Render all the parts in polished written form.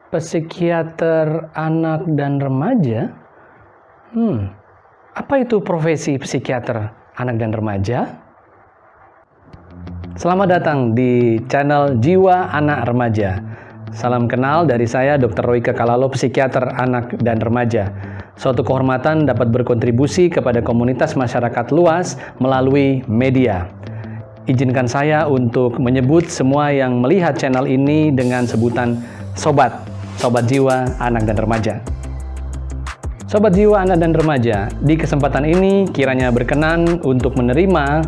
Psikiater anak dan remaja? Apa itu profesi psikiater anak dan remaja? Selamat datang di channel Jiwa Anak Remaja. Salam kenal dari saya, Dr. Royke Kalalo, psikiater anak dan remaja. Suatu kehormatan dapat berkontribusi kepada komunitas masyarakat luas melalui media. Izinkan saya untuk menyebut semua yang melihat channel ini dengan sebutan Sobat Jiwa Anak dan Remaja. Sobat Jiwa Anak dan Remaja, di kesempatan ini kiranya berkenan untuk menerima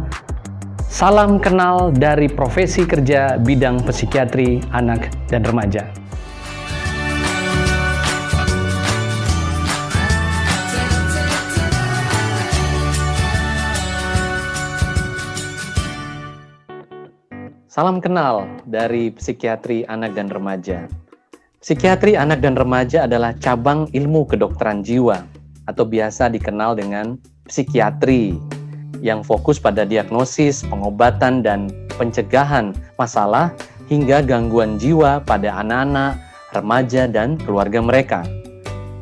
salam kenal dari profesi kerja bidang psikiatri anak dan remaja. Salam kenal dari psikiatri anak dan remaja. Psikiatri anak dan remaja adalah cabang ilmu kedokteran jiwa atau biasa dikenal dengan psikiatri yang fokus pada diagnosis, pengobatan, dan pencegahan masalah hingga gangguan jiwa pada anak-anak, remaja, dan keluarga mereka.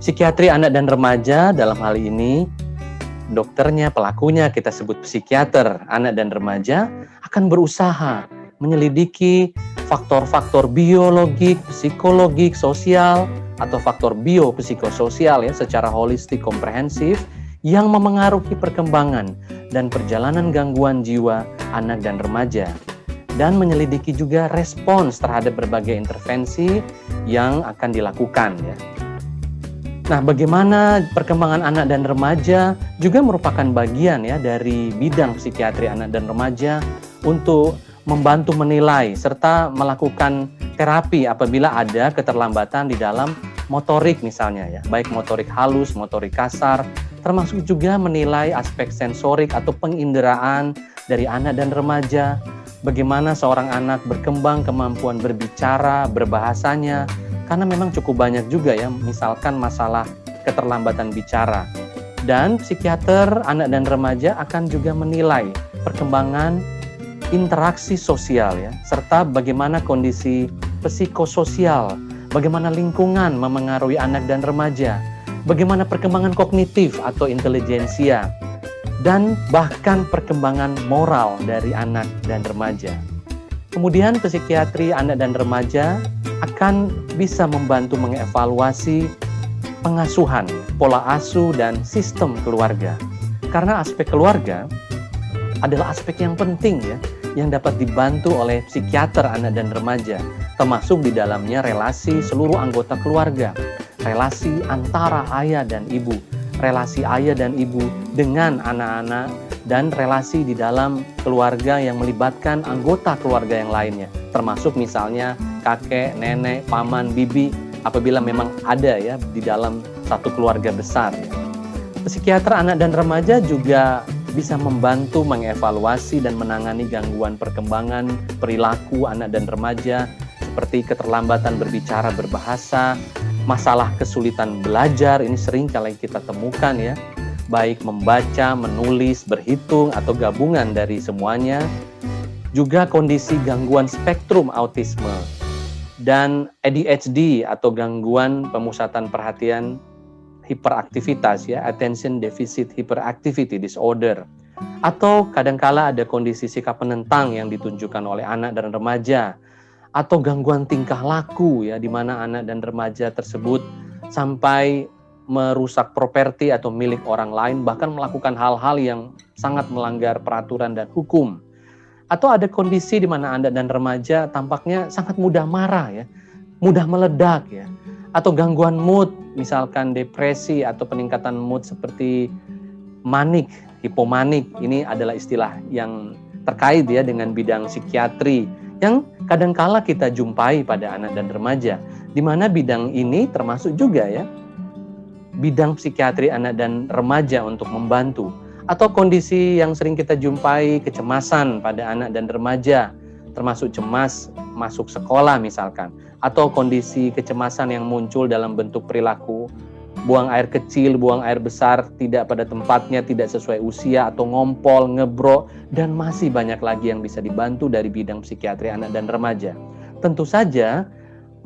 Psikiatri anak dan remaja dalam hal ini, dokternya, pelakunya kita sebut psikiater anak dan remaja akan berusaha menyelidiki faktor-faktor biologik, psikologik, sosial, atau faktor biopsikososial ya secara holistik komprehensif yang memengaruhi perkembangan dan perjalanan gangguan jiwa anak dan remaja, dan menyelidiki juga respons terhadap berbagai intervensi yang akan dilakukan ya. Nah, bagaimana perkembangan anak dan remaja juga merupakan bagian ya dari bidang psikiatri anak dan remaja untuk membantu menilai serta melakukan terapi apabila ada keterlambatan di dalam motorik misalnya ya, baik motorik halus, motorik kasar, termasuk juga menilai aspek sensorik atau penginderaan dari anak dan remaja, bagaimana seorang anak berkembang kemampuan berbicara, berbahasanya, karena memang cukup banyak juga ya, misalkan masalah keterlambatan bicara. Dan psikiater anak dan remaja akan juga menilai perkembangan interaksi sosial ya, serta bagaimana kondisi psikososial, bagaimana lingkungan memengaruhi anak dan remaja, bagaimana perkembangan kognitif atau intelijensia, dan bahkan perkembangan moral dari anak dan remaja. Kemudian psikiatri anak dan remaja akan bisa membantu mengevaluasi pengasuhan, pola asuh, dan sistem keluarga. Karena aspek keluarga adalah aspek yang penting ya, yang dapat dibantu oleh psikiater anak dan remaja, termasuk di dalamnya relasi seluruh anggota keluarga, relasi antara ayah dan ibu, relasi ayah dan ibu dengan anak-anak, dan relasi di dalam keluarga yang melibatkan anggota keluarga yang lainnya, termasuk misalnya kakek, nenek, paman, bibi, apabila memang ada ya di dalam satu keluarga besar. Ya. Psikiater anak dan remaja juga bisa membantu mengevaluasi dan menangani gangguan perkembangan perilaku anak dan remaja seperti keterlambatan berbicara, berbahasa, masalah kesulitan belajar, ini sering kali kita temukan ya, baik membaca, menulis, berhitung, atau gabungan dari semuanya. Juga kondisi gangguan spektrum autisme dan ADHD atau gangguan pemusatan perhatian hiperaktivitas ya, attention deficit hyperactivity disorder, atau kadangkala ada kondisi sikap penentang yang ditunjukkan oleh anak dan remaja, atau gangguan tingkah laku ya, di mana anak dan remaja tersebut sampai merusak properti atau milik orang lain, bahkan melakukan hal-hal yang sangat melanggar peraturan dan hukum. Atau ada kondisi di mana anak dan remaja tampaknya sangat mudah marah ya, mudah meledak ya, atau gangguan mood, misalkan depresi atau peningkatan mood seperti manik, hipomanik. Ini adalah istilah yang terkait ya dengan bidang psikiatri yang kadangkala kita jumpai pada anak dan remaja, di mana bidang ini termasuk juga ya bidang psikiatri anak dan remaja untuk membantu. Atau kondisi yang sering kita jumpai, kecemasan pada anak dan remaja, termasuk cemas masuk sekolah misalkan, atau kondisi kecemasan yang muncul dalam bentuk perilaku buang air kecil, buang air besar tidak pada tempatnya, tidak sesuai usia, atau ngompol, ngebrok, dan masih banyak lagi yang bisa dibantu dari bidang psikiatri anak dan remaja. Tentu saja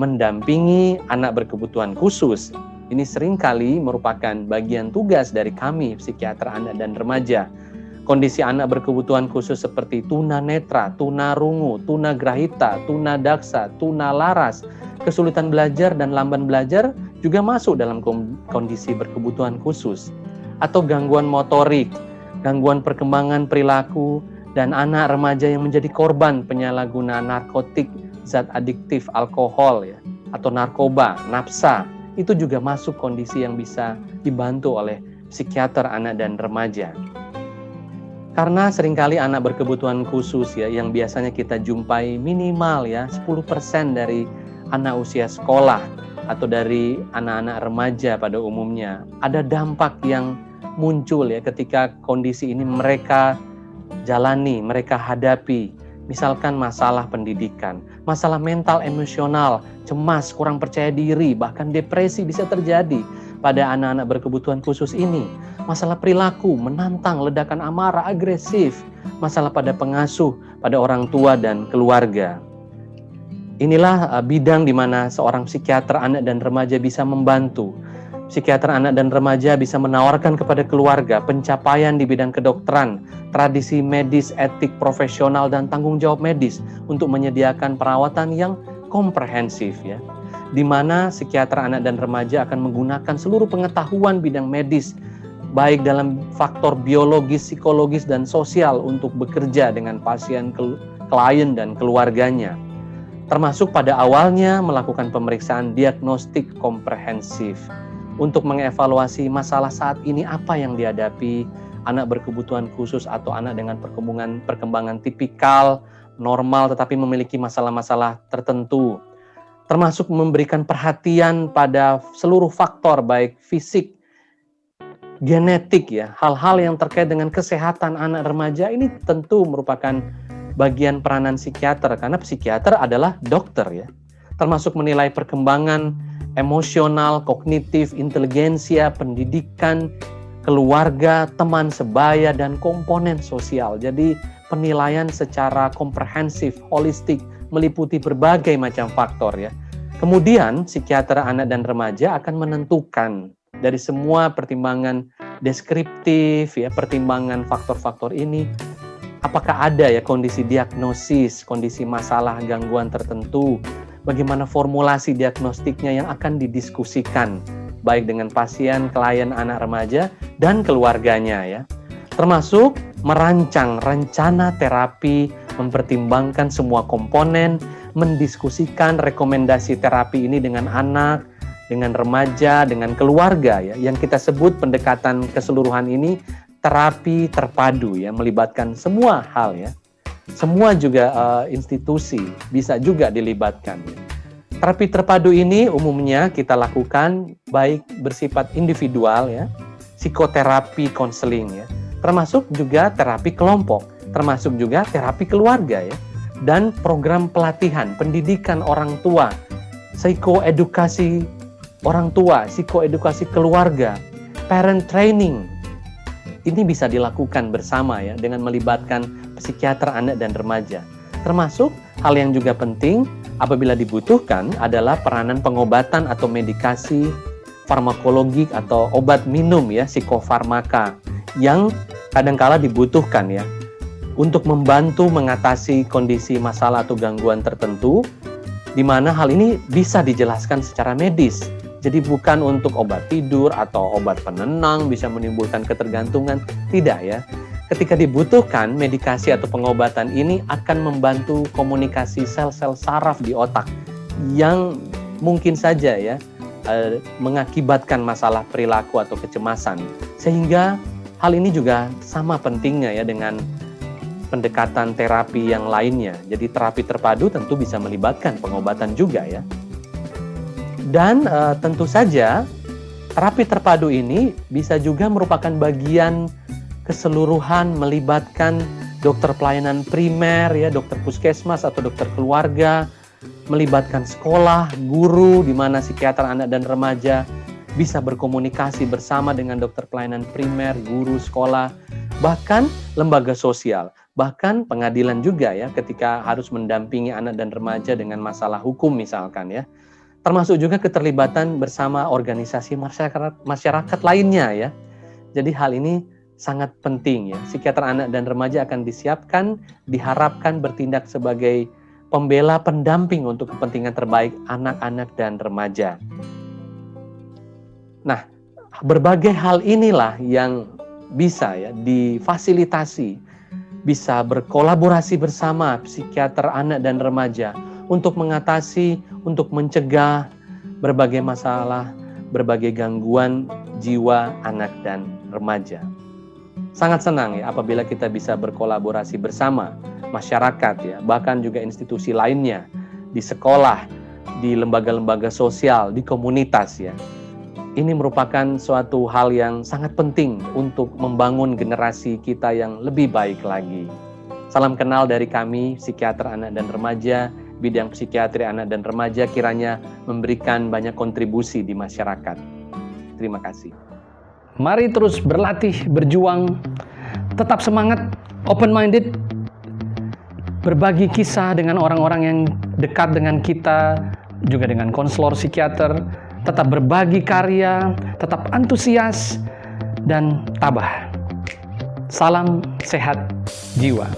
mendampingi anak berkebutuhan khusus. Ini seringkali merupakan bagian tugas dari kami, psikiater anak dan remaja. Kondisi anak berkebutuhan khusus seperti tunanetra, tunarungu, tunagrahita, tunadaksa, tunalaras, kesulitan belajar dan lamban belajar juga masuk dalam kondisi berkebutuhan khusus. Atau gangguan motorik, gangguan perkembangan perilaku, dan anak remaja yang menjadi korban penyalahgunaan narkotik, zat adiktif, alkohol, ya, atau narkoba, nafsa, itu juga masuk kondisi yang bisa dibantu oleh psikiater anak dan remaja. Karena seringkali anak berkebutuhan khusus ya, yang biasanya kita jumpai minimal ya 10% dari anak usia sekolah atau dari anak-anak remaja pada umumnya, ada dampak yang muncul ya ketika kondisi ini mereka jalani, mereka hadapi. Misalkan masalah pendidikan, masalah mental emosional, cemas, kurang percaya diri, bahkan depresi bisa terjadi pada anak-anak berkebutuhan khusus ini. Masalah perilaku, menantang, ledakan amarah, agresif, masalah pada pengasuh, pada orang tua dan keluarga. Inilah bidang di mana seorang psikiater anak dan remaja bisa membantu. Psikiater anak dan remaja bisa menawarkan kepada keluarga pencapaian di bidang kedokteran, tradisi medis, etik, profesional, dan tanggung jawab medis untuk menyediakan perawatan yang komprehensif ya. Di mana psikiater anak dan remaja akan menggunakan seluruh pengetahuan bidang medis, baik dalam faktor biologis, psikologis, dan sosial untuk bekerja dengan pasien, klien, dan keluarganya. Termasuk pada awalnya melakukan pemeriksaan diagnostik komprehensif untuk mengevaluasi masalah saat ini apa yang dihadapi anak berkebutuhan khusus atau anak dengan perkembangan tipikal, normal tetapi memiliki masalah-masalah tertentu. Termasuk memberikan perhatian pada seluruh faktor baik fisik, genetik ya, hal-hal yang terkait dengan kesehatan anak remaja ini tentu merupakan bagian peranan psikiater karena psikiater adalah dokter ya. Termasuk menilai perkembangan emosional, kognitif, inteligensia, pendidikan, keluarga, teman sebaya, dan komponen sosial. Jadi penilaian secara komprehensif, holistik, meliputi berbagai macam faktor ya. Kemudian psikiater anak dan remaja akan menentukan dari semua pertimbangan deskriptif ya, pertimbangan faktor-faktor ini, apakah ada ya kondisi diagnosis, kondisi masalah gangguan tertentu, bagaimana formulasi diagnostiknya yang akan didiskusikan baik dengan pasien, klien, anak remaja, dan keluarganya ya. Termasuk merancang rencana terapi, mempertimbangkan semua komponen, mendiskusikan rekomendasi terapi ini dengan anak, dengan remaja, dengan keluarga ya. Yang kita sebut pendekatan keseluruhan ini terapi terpadu ya, melibatkan semua hal ya. Semua juga institusi bisa juga dilibatkan. Terapi terpadu ini umumnya kita lakukan baik bersifat individual ya, psikoterapi konseling ya, termasuk juga terapi kelompok, termasuk juga terapi keluarga ya, dan program pelatihan pendidikan orang tua, psikoedukasi orang tua, psikoedukasi keluarga, parent training. Ini bisa dilakukan bersama ya dengan melibatkan psikiater anak dan remaja. Termasuk hal yang juga penting apabila dibutuhkan adalah peranan pengobatan atau medikasi farmakologik atau obat minum ya, psikofarmaka yang kadangkala dibutuhkan ya untuk membantu mengatasi kondisi masalah atau gangguan tertentu, di mana hal ini bisa dijelaskan secara medis. Jadi bukan untuk obat tidur atau obat penenang bisa menimbulkan ketergantungan, tidak ya. Ketika dibutuhkan, medikasi atau pengobatan ini akan membantu komunikasi sel-sel saraf di otak yang mungkin saja ya mengakibatkan masalah perilaku atau kecemasan. Sehingga hal ini juga sama pentingnya ya dengan pendekatan terapi yang lainnya. Jadi terapi terpadu tentu bisa melibatkan pengobatan juga ya. Dan tentu saja terapi terpadu ini bisa juga merupakan bagian keseluruhan melibatkan dokter pelayanan primer ya, dokter puskesmas atau dokter keluarga, melibatkan sekolah, guru di mana psikiater anak dan remaja bisa berkomunikasi bersama dengan dokter pelayanan primer, guru sekolah, bahkan lembaga sosial, bahkan pengadilan juga ya ketika harus mendampingi anak dan remaja dengan masalah hukum misalkan ya. termasuk juga keterlibatan bersama organisasi masyarakat lainnya ya. Jadi hal ini sangat penting ya. Psikiater anak dan remaja akan disiapkan, diharapkan bertindak sebagai pembela pendamping untuk kepentingan terbaik anak-anak dan remaja. Nah, berbagai hal inilah yang bisa ya difasilitasi, bisa berkolaborasi bersama psikiater anak dan remaja untuk mengatasi, untuk mencegah berbagai masalah, berbagai gangguan jiwa anak dan remaja. Sangat senang ya apabila kita bisa berkolaborasi bersama masyarakat ya, bahkan juga institusi lainnya, di sekolah, di lembaga-lembaga sosial, di komunitas ya. Ini merupakan suatu hal yang sangat penting untuk membangun generasi kita yang lebih baik lagi. Salam kenal dari kami, psikiater anak dan remaja, bidang psikiatri anak dan remaja, kiranya memberikan banyak kontribusi di masyarakat. Terima kasih. Mari terus berlatih, berjuang, tetap semangat, open-minded, berbagi kisah dengan orang-orang yang dekat dengan kita, juga dengan konselor psikiater, tetap berbagi karya, tetap antusias, dan tabah. Salam sehat jiwa.